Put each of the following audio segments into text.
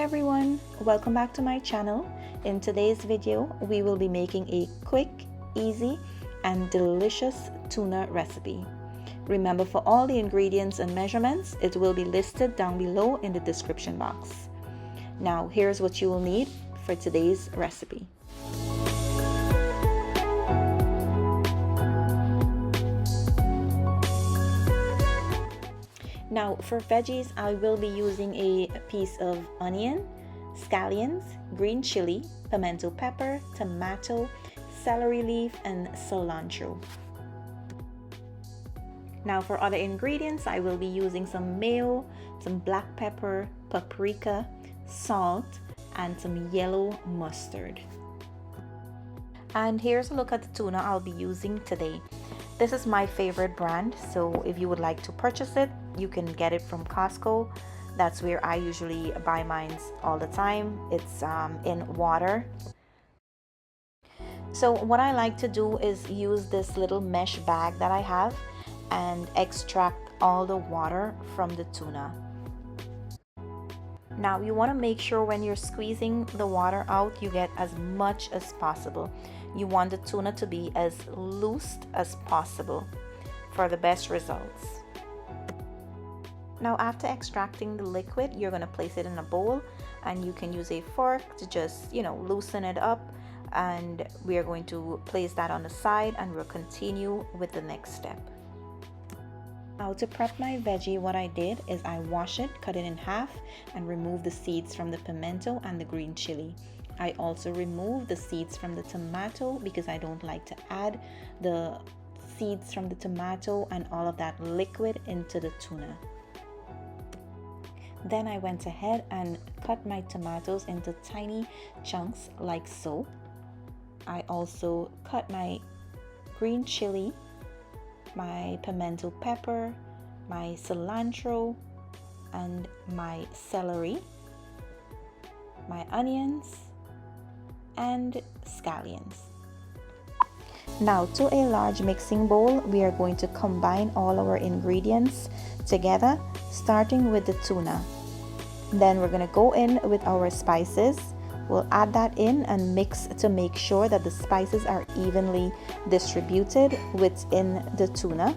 everyone, welcome back to my channel. In today's video, we will be making a quick, easy, and delicious tuna recipe. Remember, for all the ingredients and measurements, it will be listed down below in the description box. Now, here's what you will need for today's recipe. Now, for veggies, I will be using a piece of onion, scallions, green chili, pimento pepper, tomato, celery leaf, and cilantro. Now, for other ingredients, I will be using some mayo, some black pepper, paprika, salt, and some yellow mustard. And here's a look at the tuna I'll be using today. This is my favorite brand, so if you would like to purchase it, you can get it from Costco. That's where I usually buy mine all the time. It's in water. So what I like to do is use this little mesh bag that I have and extract all the water from the tuna. Now you want to make sure when you're squeezing the water out, you get as much as possible. You want the tuna to be as loose as possible for the best results. Now, after extracting the liquid, you're going to place it in a bowl, and you can use a fork to just, loosen it up. And we are going to place that on the side, and we'll continue with the next step. Now, to prep my veggie, what I did is I wash it, cut it in half, and remove the seeds from the pimento and the green chili. I also remove the seeds from the tomato because I don't like to add the seeds from the tomato and all of that liquid into the tuna. Then I went ahead and cut my tomatoes into tiny chunks like so. I also cut my green chili, my pimento pepper, my cilantro, and my celery, my onions, and scallions. Now, to a large mixing bowl, we are going to combine all our ingredients together, starting with the tuna. Then we're going to go in with our spices. We'll add that in and mix to make sure that the spices are evenly distributed within the tuna.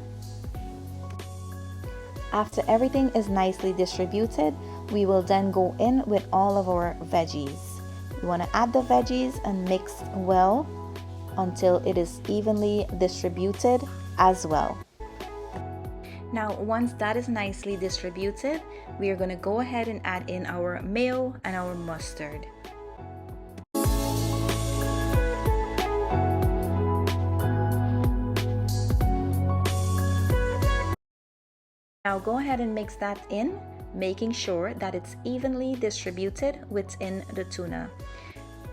After everything is nicely distributed, we will then go in with all of our veggies. You want to add the veggies and mix well until it is evenly distributed as well. Now, once that is nicely distributed, we are going to go ahead and add in our mayo and our mustard. Now go ahead and mix that in, making sure that it's evenly distributed within the tuna.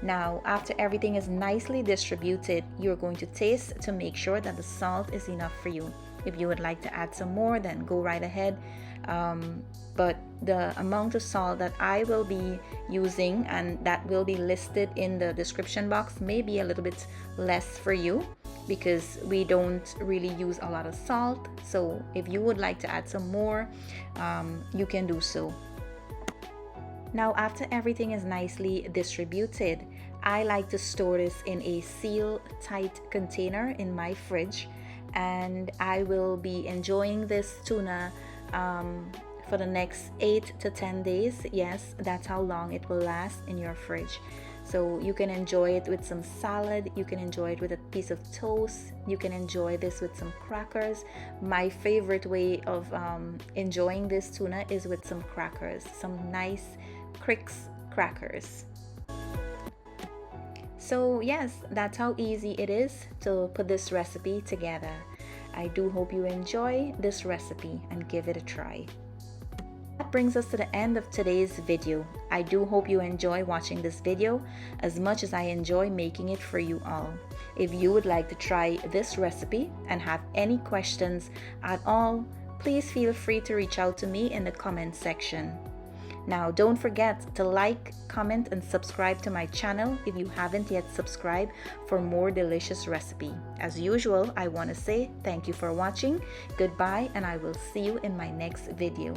Now, after everything is nicely distributed, you're going to taste to make sure that the salt is enough for you. If you would like to add some more, then go right ahead. But the amount of salt that I will be using and that will be listed in the description box may be a little bit less for you because we don't really use a lot of salt. So if you would like to add some more, you can do so. Now, after everything is nicely distributed, I like to store this in a seal-tight container in my fridge, and I will be enjoying this tuna for the next 8 to 10 days. Yes, that's how long it will last in your fridge. So you can enjoy it with some salad, you can enjoy it with a piece of toast, you can enjoy this with some crackers. My favorite way of enjoying this tuna is with some crackers, some nice Crick's crackers. So yes, that's how easy it is to put this recipe together. I do hope you enjoy this recipe and give it a try. That brings us to the end of today's video. I do hope you enjoy watching this video as much as I enjoy making it for you all. If you would like to try this recipe and have any questions at all, please feel free to reach out to me in the comment section. Now, don't forget to like, comment, and subscribe to my channel if you haven't yet subscribed for more delicious recipe. As usual, I want to say thank you for watching, goodbye, and I will see you in my next video.